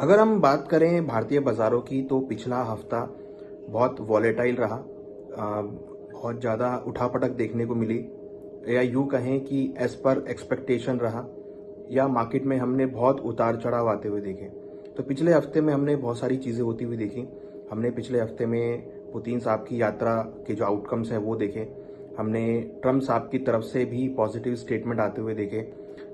अगर हम बात करें भारतीय बाज़ारों की तो पिछला हफ्ता बहुत वॉलेटाइल रहा। बहुत ज़्यादा उठापटक देखने को मिली, या यूँ कहें कि एज़ पर एक्सपेक्टेशन रहा, या मार्केट में हमने बहुत उतार चढ़ाव आते हुए देखे। तो पिछले हफ्ते में हमने बहुत सारी चीज़ें होती हुई देखी। हमने पिछले हफ्ते में पुतिन साहब की यात्रा के जो आउटकम्स हैं वो देखे। हमने ट्रम्प साहब की तरफ से भी पॉजिटिव स्टेटमेंट आते हुए देखे।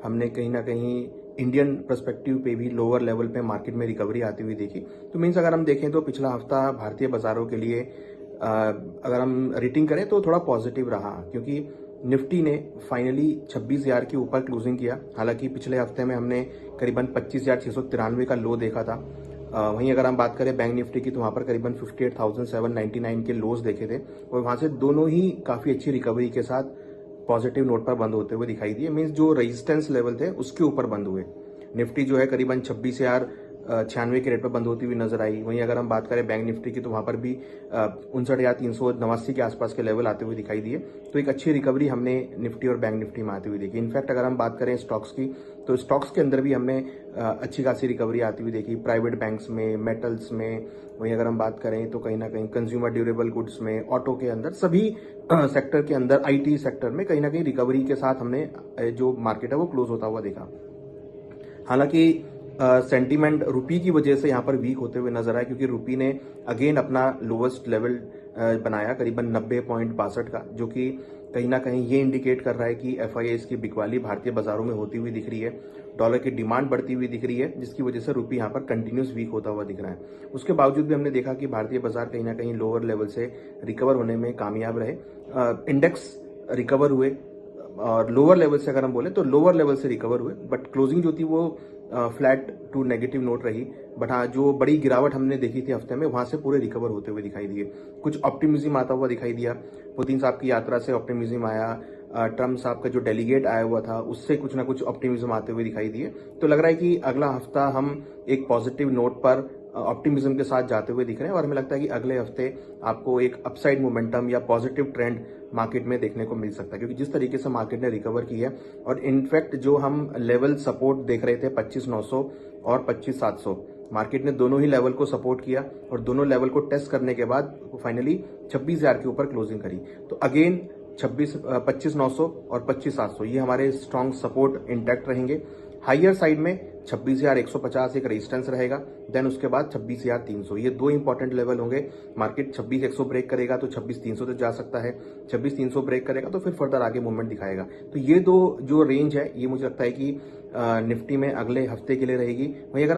हमने कहीं ना कहीं इंडियन पर्सपेक्टिव पे भी लोअर लेवल पे मार्केट में रिकवरी आती हुई देखी। तो मीन्स अगर हम देखें तो पिछला हफ्ता भारतीय बाजारों के लिए अगर हम रेटिंग करें तो थोड़ा पॉजिटिव रहा, क्योंकि निफ्टी ने फाइनली 26,000 के ऊपर क्लोजिंग किया। हालांकि पिछले हफ्ते में हमने करीबन 25,693 का लो देखा था। वहीं अगर हम बात करें बैंक निफ्टी की तो वहां पर करीबन 58,799 के लोज देखे थे, और वहां से दोनों ही काफी अच्छी रिकवरी के साथ पॉजिटिव नोट पर बंद होते हुए दिखाई दिए। मीन्स जो रेजिस्टेंस लेवल थे उसके ऊपर बंद हुए। निफ्टी जो है करीबन 26,096 के रेट पर बंद होती हुई नजर आई। वहीं अगर हम बात करें बैंक निफ्टी की तो वहां पर भी 59,389 के आसपास के लेवल आते हुए दिखाई दिए। तो एक अच्छी रिकवरी हमने निफ्टी और बैंक निफ्टी में आती हुई देखी। इनफैक्ट अगर हम बात करें स्टॉक्स की तो स्टॉक्स के अंदर भी हमने अच्छी खासी रिकवरी आती हुई देखी, प्राइवेट बैंक्स में, मेटल्स में। वहीं अगर हम बात करें तो कहीं ना कहीं कंज्यूमर ड्यूरेबल गुड्स में, ऑटो के अंदर, सभी सेक्टर के अंदर, आईटी सेक्टर में कहीं ना कहीं रिकवरी के साथ हमने जो मार्केट है वो क्लोज होता हुआ देखा। हालांकि सेंटीमेंट रुपी की वजह से यहाँ पर वीक होते हुए नजर आया, क्योंकि रुपी ने अगेन अपना लोवेस्ट लेवल बनाया करीबन 90.62 का, जो कि कहीं ना कहीं ये इंडिकेट कर रहा है कि एफआईआई की बिकवाली भारतीय बाजारों में होती हुई दिख रही है। डॉलर की डिमांड बढ़ती हुई दिख रही है, जिसकी वजह से रुपी यहाँ पर कंटिन्यूस वीक होता हुआ दिख रहा है। उसके बावजूद भी हमने देखा कि भारतीय बाजार कहीं ना कहीं लोअर लेवल से रिकवर होने में कामयाब रहे। इंडेक्स रिकवर हुए, और लोअर लेवल से अगर हम बोले तो लोअर लेवल से रिकवर हुए, बट क्लोजिंग जो थी वो फ्लैट टू नेगेटिव नोट रही। बट हाँ, जो बड़ी गिरावट हमने देखी थी हफ्ते में, वहां से पूरे रिकवर होते हुए दिखाई दिए। कुछ ऑप्टिमिज्म आता हुआ दिखाई दिया। पुतिन साहब की यात्रा से ऑप्टिमिज्म आया। ट्रम्प साहब का जो डेलीगेट आया हुआ था उससे कुछ ना कुछ ऑप्टिमिज्म आते हुए दिखाई दिए। तो लग रहा है कि अगला हफ्ता हम एक पॉजिटिव नोट पर ऑप्टिमिज्म के साथ जाते हुए दिख रहे हैं, और हमें लगता है कि अगले हफ्ते आपको एक अपसाइड मोमेंटम या पॉजिटिव ट्रेंड मार्केट में देखने को मिल सकता है, क्योंकि जिस तरीके से मार्केट ने रिकवर की है। और इनफैक्ट जो हम लेवल सपोर्ट देख रहे थे 25,900 और 25,700, मार्केट ने दोनों ही लेवल को सपोर्ट किया, और दोनों लेवल को टेस्ट करने के बाद फाइनली 26,000 के ऊपर क्लोजिंग करी। तो अगेन 25,900 और 25,700 ये हमारे स्ट्रॉन्ग सपोर्ट इंटैक्ट रहेंगे। हाइयर साइड में 26,150 एक रेजिस्टेंस रहेगा। देन उसके बाद 26,300, ये दो इंपॉर्टेंट लेवल होंगे। मार्केट 26,100 ब्रेक करेगा तो 26,300 तक जा सकता है। 26,300 ब्रेक करेगा तो फिर फर्दर आगे मूवमेंट दिखाएगा। तो ये दो जो रेंज है ये मुझे लगता है कि निफ्टी में अगले हफ्ते के लिए रहेगी। वहीं अगर